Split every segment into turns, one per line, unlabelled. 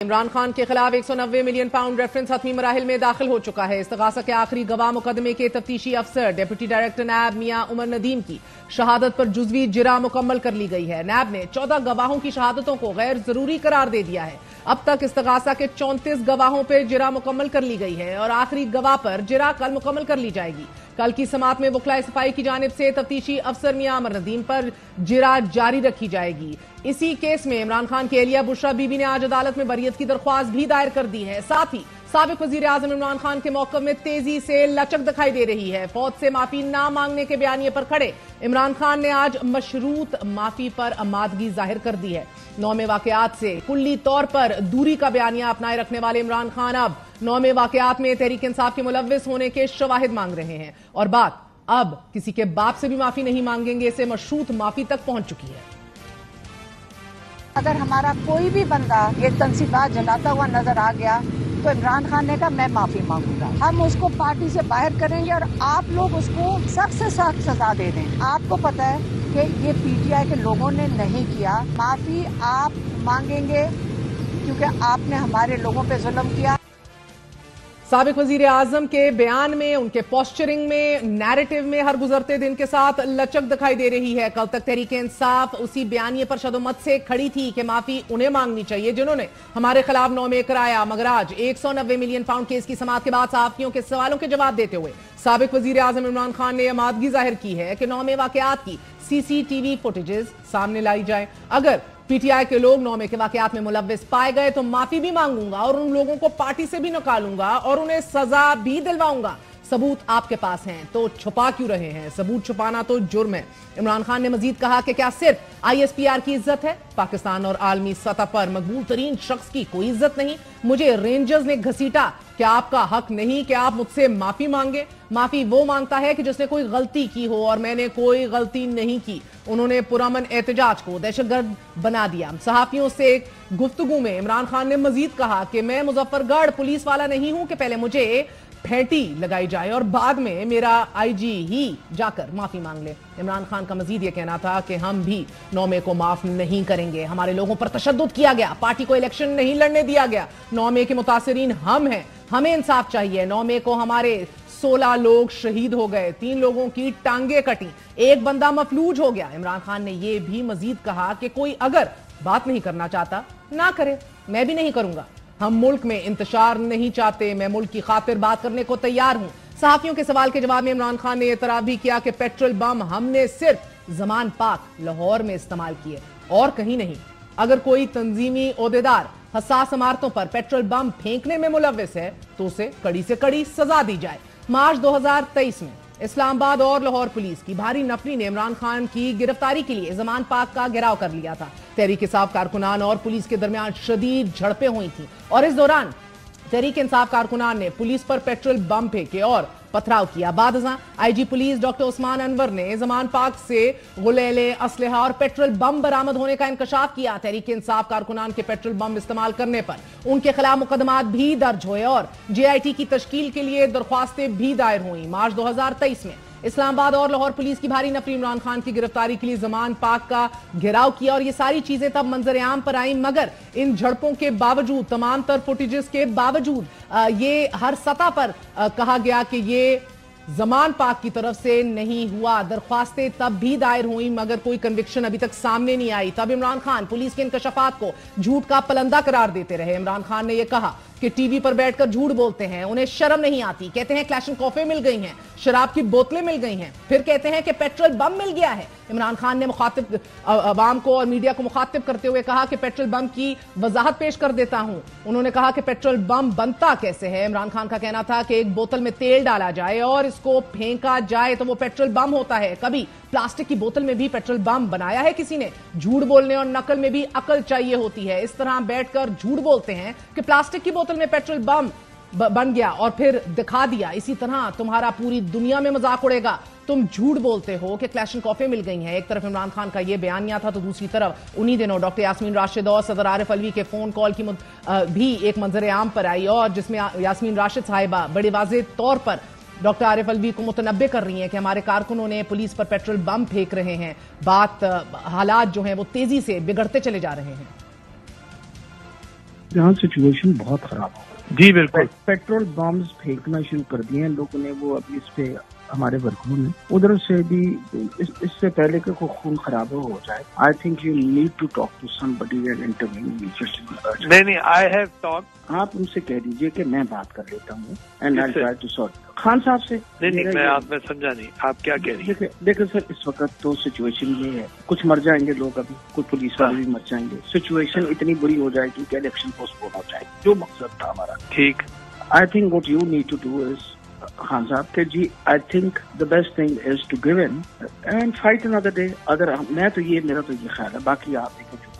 इमरान खान के खिलाफ 190 million pound reference हतमी मराहिल में दाखिल हो चुका है। इस्तगासा के आखिरी गवाह मुकदमे के तफ्तीशी अफसर डिप्टी डायरेक्टर नैब मियां उमर नदीम की शहादत पर जुज़वी जिरा मुकम्मल कर ली गई है। नैब ने 14 गवाहों की शहादतों को गैर जरूरी करार दे दिया है। अब तक इस्तगासा के 34 गवाहों पर जिरा मुकम्मल कर ली गई है और आखिरी गवाह पर जिरा कल मुकम्मल कर ली जाएगी। कल की समात में वकलाए सफाई की जानिब से तफ्तीशी अफसर मियां उमर नदीम पर जिरा जारी रखी जाएगी। इसी केस में इमरान खान की एहलिया बुशरा बीबी ने आज अदालत में बरियत की दरख्वास्त भी दायर कर दी है। साथ ही साबिक वजीर आजम इमरान खान के मौक़िफ़ में तेजी से लचक दिखाई दे रही है। फौज से माफी ना मांगने के बयानिए पर खड़े इमरान खान ने आज मशरूत माफी पर आमादगी जाहिर कर दी है। नौमे वाकयात से कुल्ली तौर पर दूरी का बयानिया अपनाए रखने वाले इमरान खान अब नौमे वाकयात में तहरीक इंसाफ के मुलव्विस होने के शवाहिद मांग रहे हैं और बात अब किसी के बाप से भी माफी नहीं मांगेंगे से मशरूत माफी तक पहुंच चुकी है।
अगर हमारा कोई भी बंदा ये तनसीबात जलाता हुआ नजर आ गया तो इमरान खान ने कहा मैं माफी मांगूंगा। हम उसको पार्टी से बाहर करेंगे और आप लोग उसको सख्त से सख्त सजा दे दें। आपको पता है कि ये पीटीआई के लोगों ने नहीं किया। माफी आप मांगेंगे क्योंकि आपने हमारे लोगों पे जुल्म किया।
साबिक वजीर आजम के बयान में, उनके पोस्चरिंग में, नैरेटिव में हर गुजरते दिन के साथ लचक दिखाई दे रही है। कल तक तहरीक इंसाफ उसी बयानिए पर शदोमत से खड़ी थी कि माफी उन्हें मांगनी चाहिए जिन्होंने हमारे खिलाफ नौमे कराया, मगर आज 190 मिलियन पाउंड केस की समाअत के बाद सहाफियों के सवालों के जवाब देते हुए साबिक वजीर आजम इमरान खान ने आमादगी जाहिर की है कि नौमे वाकयात की सीसीटीवी फुटेजेस सामने लाई जाए। अगर पीटीआई के लोग नौमे के वाकयात में मुलव्विस पाए गए तो माफी भी मांगूंगा और उन लोगों को पार्टी से भी निकालूंगा और उन्हें सजा भी दिलवाऊंगा। सबूत आपके पास हैं तो छुपा क्यों रहे हैं? सबूत छुपाना तो जुर्म है। इमरान खान ने मजीद कहा कि क्या सिर्फ आईएसपीआर की इज्जत है? पाकिस्तान और आलमी सतह पर मकबूल तरीन शख्स की कोई इज्जत नहीं? मुझे रेंजर्स ने घसीटा, क्या आपका हक नहीं कि आप मुझसे माफी मांगे? माफी वो मांगता है कि जिसने कोई गलती की हो और मैंने कोई गलती नहीं की। उन्होंने पुरअमन एहतजाज को दहशतगर्द बना दिया। सहाफियों से एक गुफ्तगू में इमरान खान ने मजीद कहा कि मैं मुजफ्फरगढ़ पुलिस वाला नहीं हूं कि पहले मुझे फेंटी लगाई जाए और बाद में मेरा आईजी ही जाकर माफी मांग ले। इमरान खान का मजीद यह कहना था कि हम भी नौमे को माफ नहीं करेंगे। हमारे लोगों पर तशद्दुद किया गया, पार्टी को इलेक्शन नहीं लड़ने दिया गया। नौमे के मुतासिरीन हम हैं, हमें इंसाफ चाहिए। नौमे को हमारे 16 लोग शहीद हो गए, 3 लोगों की टांगे कटी, एक बंदा मफलूज हो गया। इमरान खान ने यह भी मजीद कहा कि कोई अगर बात नहीं करना चाहता ना करे, मैं भी नहीं करूंगा। हम मुल्क में इंतशार नहीं चाहते, मैं मुल्क की खातिर बात करने को तैयार हूं। सहाफियों के सवाल के जवाब में इमरान खान ने एतराफ भी किया कि पेट्रोल बम हमने सिर्फ जमान पाक लाहौर में इस्तेमाल किए और कहीं नहीं। अगर कोई तंजीमी ओहदेदार हसास इमारतों पर पेट्रोल बम फेंकने में मुलव्विस है तो उसे कड़ी से कड़ी सजा दी जाए। मार्च 2023 में इस्लामाबाद और लाहौर पुलिस की भारी नफरी ने इमरान खान की गिरफ्तारी के लिए जमान पाक का घेराव कर लिया था। तहरीक इंसाफ कारकुनान और पुलिस के दरमियान शदीद झड़पें हुई थी और इस दौरान तहरीक इंसाफ कारकुनान ने पुलिस पर पेट्रोल बम फेंके और पथराव किया। बादशाह IG police doctor Usman Anwar ने जमान पाक से गुलेले, असलहा और पेट्रोल बम बरामद होने का इंकशाफ किया। तहरीक इंसाफ कारकुनान के पेट्रोल बम इस्तेमाल करने पर उनके खिलाफ मुकदमात भी दर्ज हुए और जेआईटी की तश्कील के लिए दरख्वास्तें भी दायर हुई। मार्च 2023 में इस्लामाबाद और लाहौर पुलिस की भारी नफरी इमरान खान की गिरफ्तारी के लिए जमान पाक का घेराव किया और ये सारी चीजें तब मंजर आम पर आई, मगर इन झड़पों के बावजूद, तमाम तर फुटेजेस के बावजूद ये हर सतह पर कहा गया कि ये जमान पाक की तरफ से नहीं हुआ। दरख्वास्तें तब भी दायर हुई मगर कोई कन्विक्शन अभी तक सामने नहीं आई। तब इमरान खान पुलिस के इंकशाफात को झूठ का पलंदा करार देते रहे। इमरान खान ने यह कहा कि टीवी पर बैठकर झूठ बोलते हैं, उन्हें शर्म नहीं आती। कहते हैं क्लैशनकोफे मिल गई हैं, शराब की बोतलें मिल गई हैं, फिर कहते हैं कि पेट्रोल बम मिल गया है। इमरान खान ने मुखातिब अवाम को और मीडिया को मुखातिब करते हुए कहा कि पेट्रोल बम की वजाहत पेश कर देता हूं। उन्होंने कहा कि पेट्रोल बम बनता कैसे है। इमरान खान का कहना था कि एक बोतल में तेल डाला जाए और इसको फेंका जाए तो वो पेट्रोल बम होता है। कभी प्लास्टिक की बोतल में भी पेट्रोल बम बनाया है किसी ने? झूठ बोलने और नकल में भी अकल चाहिए होती है। इस तरह बैठकर झूठ बोलते हैं कि प्लास्टिक की बोतल में पेट्रोल बम बन गया और फिर दिखा दिया। इसी तरह तुम्हारा पूरी दुनिया में मजाक उड़ेगा। तुम झूठ बोलते हो कि क्लैशनकोफे मिल गई हैं। एक तरफ इमरान खान का यह बयानिया था तो दूसरी तरफ उन्हीं दिनों डॉक्टर यास्मीन राशिद और सदर आरिफ अलवी के फोन कॉल की भी एक मंजर आम पर आई और जिसमें यास्मीन राशिद साहिबा बड़े वाज़ेह तौर पर डॉक्टर आरिफ अलवी को मुतनब्बे कर रही हैं कि हमारे कारकुनों ने पुलिस पर पेट्रोल बम फेंक रहे हैं। हालात जो हैं वो तेजी से बिगड़ते चले जा रहे हैं।
यहाँ सिचुएशन बहुत खराब हो।
जी बिल्कुल।
पेट्रोल बम्स फेंकना शुरू कर दिए हैं लोगों ने, वो अभी इस पे हमारे वर्करों ने उधर से भी इससे पहले कि कोई खून खराब हो जाए, I think you need to talk to somebody and intervene.
नहीं, आई हैव टॉक।
आप उनसे कह दीजिए कि मैं बात कर लेता हूँ and I try to sort Khan साहब से।
नहीं, मैं समझा नहीं आप क्या कह रही हैं।
देखिए सर, इस वक्त तो सिचुएशन ये है, कुछ मर जाएंगे लोग, अभी कुछ पुलिस वाले भी मर जाएंगे, सिचुएशन इतनी बुरी हो जाएगी कि इलेक्शन पोस्टपोन हो जाए, जो मकसद था हमारा।
ठीक।
I think what you need to do is Khan sahab के जी, I think the best thing is to give in and fight another day. अगर मेरा तो ये ख्याल है, बाकी आप देखें।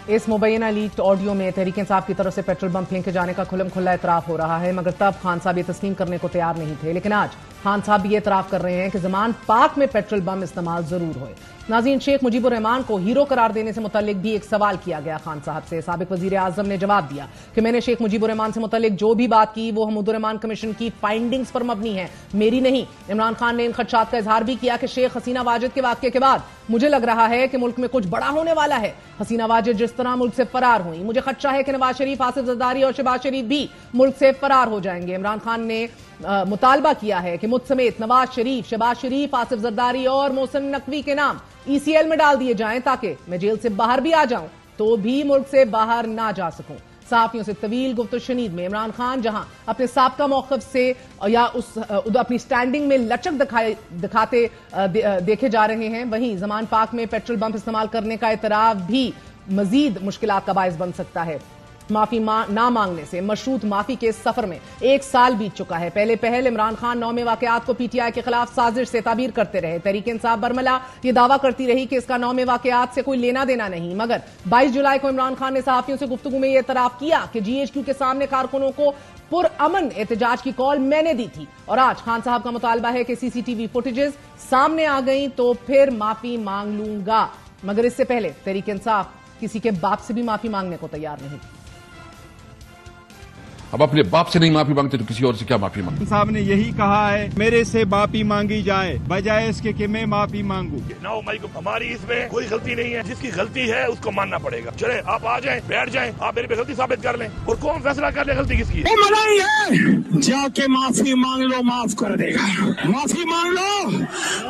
इस मुबैना लीक्ड ऑडियो में तहरीक इंसाफ की तरफ से पेट्रोल बम फेंके जाने का खुल्लम खुल्ला इतराफ हो रहा है, मगर तब खान साहब ये तस्लीम करने को तैयार नहीं थे। लेकिन आज खान साहब भी ये इतराफ कर रहे हैं कि ज़मान पाक में पेट्रोल बम इस्तेमाल जरूर हुए। नाज़रीन, शेख मुजीबुर रहमान को हीरो करार देने से मुतल्लिक भी एक सवाल किया गया खान साहब से। साबिक वजीर आजम ने जवाब दिया कि मैंने शेख मुजीबुर रहमान से मुतल्लिक जो भी बात की वो हमीदुर रहमान कमीशन की फाइंडिंग्स पर मबनी है, मेरी नहीं। इमरान खान ने इन खदशात का इजहार भी किया कि शेख हसीना वाजिद के वाक़े के बाद मुझे लग रहा है कि मुल्क में कुछ बड़ा होने वाला है। हसीना वाजिद जिस तरह मुल्क से फरार हुई, मुझे खदशा है कि नवाज शरीफ, आसिफ जरदारी और शहबाज शरीफ भी मुल्क से फरार हो जाएंगे। इमरान खान ने मुतालबा किया है कि मुझ समेत नवाज शरीफ, शहबाज शरीफ, आसिफ जरदारी और मोहसिन नकवी के नाम ECL में डाल दिए जाएं ताकि मैं जेल से बाहर भी आ जाऊं तो भी मुल्क से बाहर ना जा सकूं। सहाफियों से तवील गुफ्तगू शनीद में इमरान खान जहां अपने साबका मौक़िफ़ से या अपनी स्टैंडिंग में लचक दिखाते देखे जा रहे हैं, वहीं ज़मान पाक में पेट्रोल बम इस्तेमाल करने का इतराफ़ भी मजीद मुश्किलात का बायस बन सकता है। माफी ना मांगने से मशरूत माफी के सफर में 1 साल बीत चुका है। पहले इमरान खान 9वें वाकयात को PTI के खिलाफ साजिश से ताबीर करते रहे। तहरीक इंसाफ बरमला ये दावा करती रही कि इसका 9वें वाकयात से कोई लेना देना नहीं, मगर 22 जुलाई को इमरान खान ने सहाफियों से गुफ्तगू में यह इतराफ किया कि GHQ के सामने कारकुनों को पुरअमन एहतजाज की कॉल मैंने दी थी। और आज खान साहब का मुतालबा है कि CCTV फुटेजेस सामने आ गई तो फिर माफी मांग लूंगा, मगर इससे पहले तहरीक इंसाफ किसी के बाप से भी माफी मांगने को तैयार नहीं थी।
अब अपने बाप से नहीं माफी मांगते तो किसी और से क्या माफी मांगते?
साहब ने यही कहा है, मेरे से माफी मांगी जाए बजाय इसके कि मैं माफी मांगू।
9 मई को हमारी इसमें कोई गलती नहीं है, जिसकी गलती है उसको मानना पड़ेगा। चले आप आ जाएं, बैठ जाएं, आप मेरी गलती साबित कर लें और कौन फैसला कर ले गलती किसकी है।
मना ही है, जाके माफी मांग लो, माफ कर देगा। माफी मांग लो,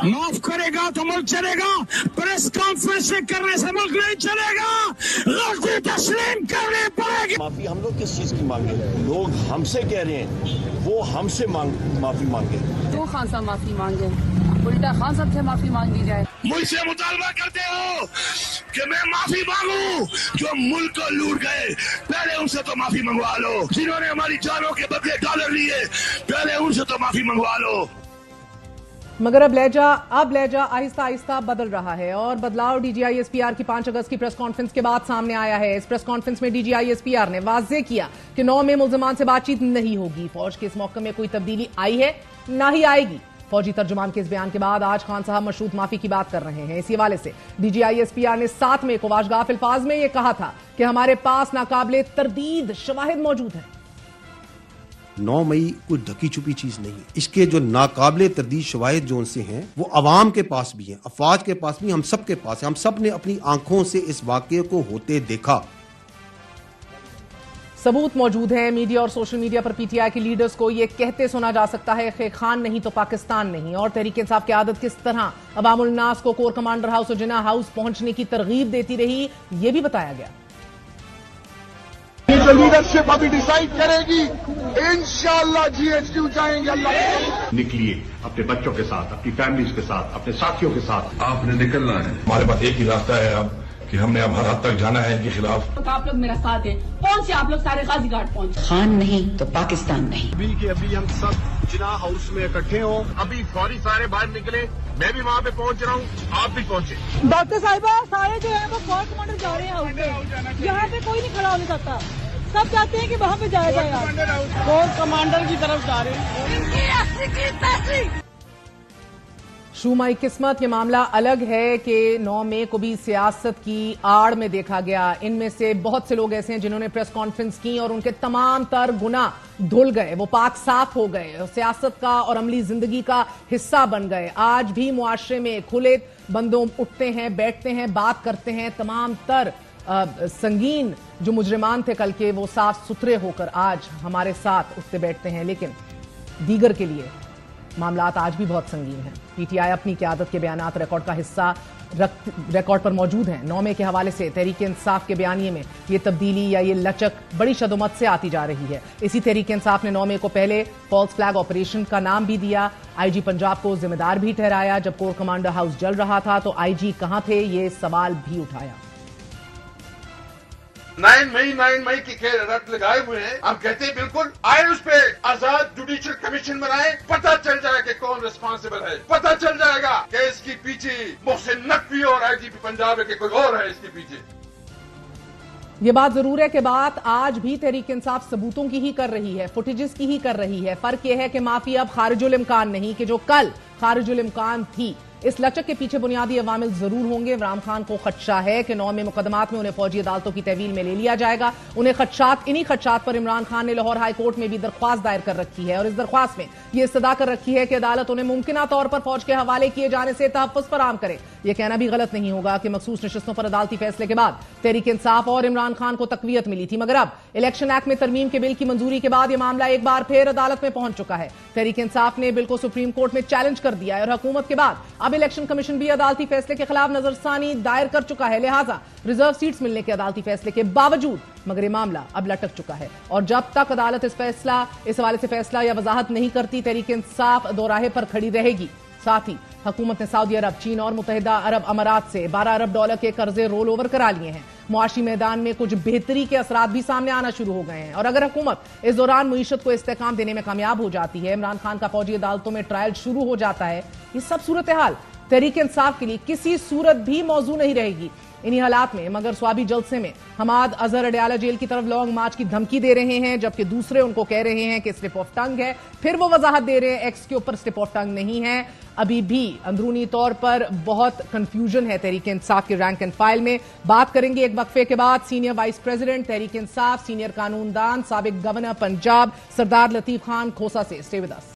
माफ करेगा तो मुल्क चलेगा। प्रेस कॉन्फ्रेंस करने से मुल्क नहीं चलेगा, गलती तस्लीम करनी पड़ेगी।
माफी हम लोग किस चीज की मांगे? लोग हमसे कह रहे हैं, वो हमसे माफी मांगे।
तो खान साहब माफी मांगे, उल्टा खान साहब से माफी मांग ली जाए।
मुझसे मुतालबा करते हो कि मैं माफी मांगू जो मुल्क को लूट गए, पहले उनसे तो माफी मंगवा लो। जिन्होंने हमारी जानों के बदले डॉलर लिए, पहले उनसे तो माफी मंगवा लो।
मगर अब लहजा आहिस्ता आहिस्ता बदल रहा है और बदलाव DGI SPR की 5 अगस्त की प्रेस कॉन्फ्रेंस के बाद सामने आया है। इस प्रेस कॉन्फ्रेंस में DGI SPR ने वाज़ेह किया कि 9 में मुल्ज़मान से बातचीत नहीं होगी। फौज के इस मौके में कोई तब्दीली आई है ना ही आएगी। फौजी तर्जुमान के इस बयान के बाद आज खान साहब मशरूत माफी की बात कर रहे हैं। इसी हवाले से DGI SPR ने 7 मई को वाशगाफ अल्फाज में यह कहा था कि हमारे पास नाकाबिले तरदीद शवाहिद मौजूद है।
9 मई कोई ढकी छुपी चीज नहीं है। इसके जो नाकाबिले तरदीद शवाहिद जो उनसे हैं वो अवाम के पास भी हैं, अफवाज के पास भी, हम सब के पास है। हम सब ने अपनी आंखों से इस वाकये को होते देखा,
सबूत मौजूद है। मीडिया और सोशल मीडिया पर PTI के लीडर्स को यह कहते सुना जा सकता है कि खान नहीं तो पाकिस्तान नहीं, और तहरीक इंसाफ की आदत किस तरह अवामुल नास को कोर कमांडर हाउस और जिन्ना हाउस पहुंचने की तरगीब देती रही, यह भी बताया गया।
तो लीडरशिप अभी डिसाइड करेगी, इंशाअल्लाह GHQ जाएंगे। अल्लाह
निकलिए अपने बच्चों के साथ, अपनी फैमिलीज के साथ, अपने साथियों के साथ।
आपने निकलना है। हमारे पास एक ही रास्ता है अब कि हमने अब हर हद तक जाना है इनके खिलाफ।
तो आप लोग मेरा साथ है, पहुंचे आप लोग सारे गाजी घाट पहुंचे।
खान नहीं तो पाकिस्तान नहीं।
अभी हम सब जिन्ना हाउस में इकट्ठे हो, अभी फौरी सारे बाहर निकले, मैं भी वहाँ पे पहुँच रहा हूँ, आप भी पहुँचे।
डॉक्टर साहिबा सारे जो है वो कोर कमांडर जा रहे हैं हाउस में, यहाँ पे कोई नहीं खड़ा होने सकता, सब चाहते हैं कि वहाँ पे जाया जाए। कोर कमांडर की तरफ जा रहे हैं।
शुमाई किस्मत, ये मामला अलग है कि 9 मई को भी सियासत की आड़ में देखा गया। इनमें से बहुत से लोग ऐसे हैं जिन्होंने प्रेस कॉन्फ्रेंस की और उनके तमाम तर गुनाह धुल गए, वो पाक साफ हो गए, सियासत का और अमली जिंदगी का हिस्सा बन गए। आज भी मुआशरे में खुले बंदों उठते हैं, बैठते हैं, बात करते हैं, तमाम तर संगीन जो मुजरिमान थे कल के वो साफ सुथरे होकर आज हमारे साथ उठते बैठते हैं, लेकिन दीगर के लिए मामलात आज भी बहुत संगीन हैं। पीटीआई अपनी क़यादत के बयानात रिकॉर्ड का हिस्सा रिकॉर्ड पर मौजूद हैं। 9 मई के हवाले से तहरीक इंसाफ के बयानिए में ये तब्दीली या ये लचक बड़ी शदोमत से आती जा रही है। इसी तहरीक इंसाफ ने 9 मई को पहले फॉल्स फ्लैग ऑपरेशन का नाम भी दिया, आईजी पंजाब को जिम्मेदार भी ठहराया। जब कोर कमांडर हाउस जल रहा था तो आईजी कहां थे, ये सवाल भी उठाया।
9 मई की खेल रट लगाए हुए हैं। हम कहते हैं बिल्कुल आए उस पे आजाद जुडिशियल कमीशन बनाए, पता चल जाएगा कि कौन रिस्पांसिबल है, पता चल जाएगा कि इसके पीछे मोहसिन नकवी और आईजीपी पंजाब है कि कोई और है इसके पीछे।
ये बात जरूर है कि बात आज भी तहरीक इंसाफ सबूतों की ही कर रही है, फुटेजेस की ही कर रही है। फर्क यह है कि माफी अब खारिजुल इम्कान नहीं कि जो कल खारिजुल इम्कान थी। इस लचक के पीछे बुनियादी अवामिल जरूर होंगे। इमरान खान को खदशा है कि 9 में मुकदमात में उन्हें फौजी अदालतों की तहवील में ले लिया जाएगा। इन्हीं खदशात पर इमरान खान ने लाहौर हाई कोर्ट में भी दरख्वास्त दायर कर रखी है और इस दरख्वास्त में यह इस्तदा कर रखी है कि अदालत उन्हें मुमकिना तौर पर फौज के हवाले किए जाने से तहफ्फुज़ फराहम करे। यह कहना भी गलत नहीं होगा कि मखसूस नशिस्तों पर अदालती फैसले के बाद तहरीक इंसाफ और इमरान खान को तकवीयत मिली थी, मगर अब इलेक्शन एक्ट में तरमीम के बिल की मंजूरी के बाद यह मामला एक बार फिर अदालत में पहुंच चुका है। तहरीक इंसाफ ने बिल को सुप्रीम कोर्ट में चैलेंज कर दिया है और हुकूमत के बाद अब इलेक्शन कमीशन भी अदालती फैसले के खिलाफ नजरसानी दायर कर चुका है। लिहाजा रिजर्व सीट्स मिलने के अदालती फैसले के बावजूद मगर ये मामला अब लटक चुका है और जब तक अदालत इस हवाले से फैसला या वजाहत नहीं करती तहरीक इंसाफ दोराहे पर खड़ी रहेगी। साथ ही हुकूमत ने सऊदी अरब, चीन और मुत्तहिदा अरब अमारात से $12 अरब के कर्जे रोल ओवर करा लिए हैं। मुआशी मैदान में कुछ बेहतरी के असरात भी सामने आना शुरू हो गए हैं और अगर हुकूमत इस दौरान मईशत को इस्तेकाम देने में कामयाब हो जाती है, इमरान खान का फौजी अदालतों में ट्रायल शुरू हो जाता है, ये सब सूरत हाल तहरीक इंसाफ के लिए किसी सूरत भी मौजू नहीं रहेगी। इन्हीं हालात में मगर स्वाबी जलसे में हमाद अजहर अडयाला जेल की तरफ लॉन्ग मार्च की धमकी दे रहे हैं, जबकि दूसरे उनको कह रहे हैं कि स्लिप ऑफ टंग है। फिर वो वजाहत दे रहे हैं एक्स के ऊपर स्लिप ऑफ टंग नहीं है। अभी भी अंदरूनी तौर पर बहुत कंफ्यूजन है तहरीक इंसाफ के रैंक एंड फाइल में। बात करेंगे एक वक्फे के बाद senior vice president Tehreek Insaf, senior कानूनदान, साबिक गवर्नर पंजाब सरदार लतीफ खान खोसा से। Stay with us.